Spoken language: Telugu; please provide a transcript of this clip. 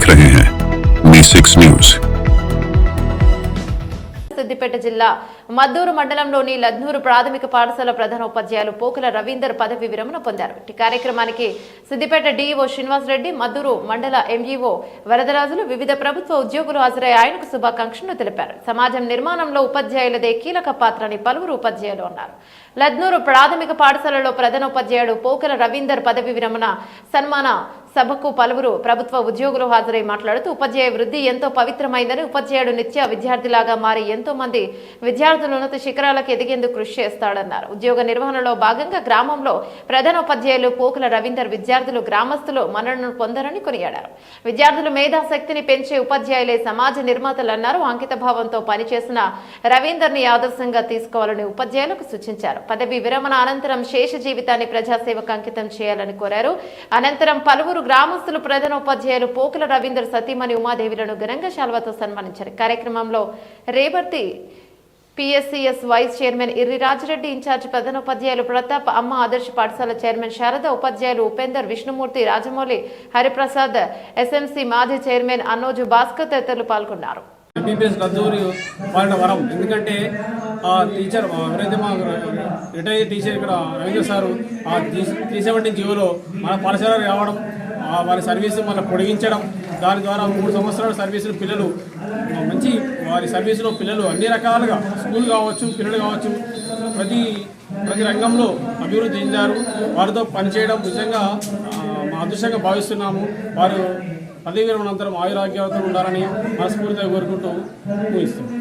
देख रहे हैं मी6 न्यूज। సిద్దిపేట జిల్లా మద్దూరు మండలంలోని లద్నూరు ప్రాథమిక పాఠశాల ప్రధాన ఉపాధ్యాయులు పోకల రవీందర్ పదవి విరమణ పొందారు. ఈ కార్యక్రమానికి సిద్దిపేట డీఈఓ శ్రీనివాస్ రెడ్డి, మద్దూరు మండల ఎంఈఓ వరదరాజులు, వివిధ ప్రభుత్వ ఉద్యోగులు హాజరై ఆయనకు శుభాకాంక్షలు తెలిపారు. సమాజం నిర్మాణంలో ఉపాధ్యాయులదే కీలక పాత్రని పలువురు ఉపాధ్యాయులు అన్నారు. లద్నూరు ప్రాథమిక పాఠశాలలో ప్రధాన ఉపాధ్యాయుడు పోకల రవీందర్ పదవి విరమణ సన్మాన సభకు పలువురు ప్రభుత్వ ఉద్యోగులు హాజరై మాట్లాడుతూ ఉపాధ్యాయ వృద్ధి ఎంతో పవిత్రమైందని, ఉపాధ్యాయుడు నిత్య విద్యార్థిలాగా మారి ఎంతో మంది విద్యార్థులు ఉన్నత శిఖరాలకు ఎదిగేందుకు కృషి చేస్తాడన్నారు. ఉద్యోగ నిర్వహణలో భాగంగా గ్రామంలో ప్రధాన ఉపాధ్యాయులు పోకల రవీందర్ విద్యార్థులు గ్రామస్తులు మన్ననను పొందారని కొనియాడారు. విద్యార్థుల మేధాశక్తిని పెంచే ఉపాధ్యాయులే సమాజ నిర్మాతలన్నారు. అంకిత భావంతో పనిచేసిన రవీందర్ ని ఆదర్శంగా తీసుకోవాలని ఉపాధ్యాయులకు సూచించారు. పదవి విరమణ అనంతరం శేష జీవితాన్ని ప్రజాసేవకు అంకితం చేయాలని కోరారు. అనంతరం పలువురు గ్రామస్తులు ప్రధాన ఉపాధ్యాయులు పోకల రవీందర్ సతీమణి ఉమాదేవిలను ఘనంగా శాల్వాతో సన్మానించారు. కార్యక్రమంలో Revarthi PSCS vice chairman Irri Rajireddy, incharge ప్రధాన ఉపాధ్యాయులు ప్రతాప్, అమ్మ ఆదర్శ పాఠశాల చైర్మన్ శారద, ఉపాధ్యాయులు ఉపేందర్, విష్ణుమూర్తి, రాజమౌళి, హరిప్రసాద్, ఎస్ఎంసి మాజీ చైర్మన్ అన్నోజు భాస్కర్ తదితరులు పాల్గొన్నారు. ఎంబీబీఎస్ లద్దూరి పాలిన వరం. ఎందుకంటే ఆ టీచర్ ఎవరైతే మా రిటైర్డ్ టీచర్ ఇక్కడ రవీంద్ర సారు ఆ 370 జీవోలో మన పాఠశాల రావడం, వారి సర్వీసు మళ్ళీ పొడిగించడం, దాని ద్వారా 3 సంవత్సరాల సర్వీసులు పిల్లలు మంచి వారి సర్వీసులో పిల్లలు అన్ని రకాలుగా స్కూల్ కావచ్చు, పిల్లలు కావచ్చు, ప్రతి రంగంలో అభివృద్ధి చెందారు. వారితో పనిచేయడం నిజంగా మా అదృష్టంగా భావిస్తున్నాము. వారు పదవి విరమణ అనంతరం ఆయురాగ్యాలతో ఉండాలని మనస్ఫూర్తిగా కోరుకుంటూ ఊహిస్తున్నాం.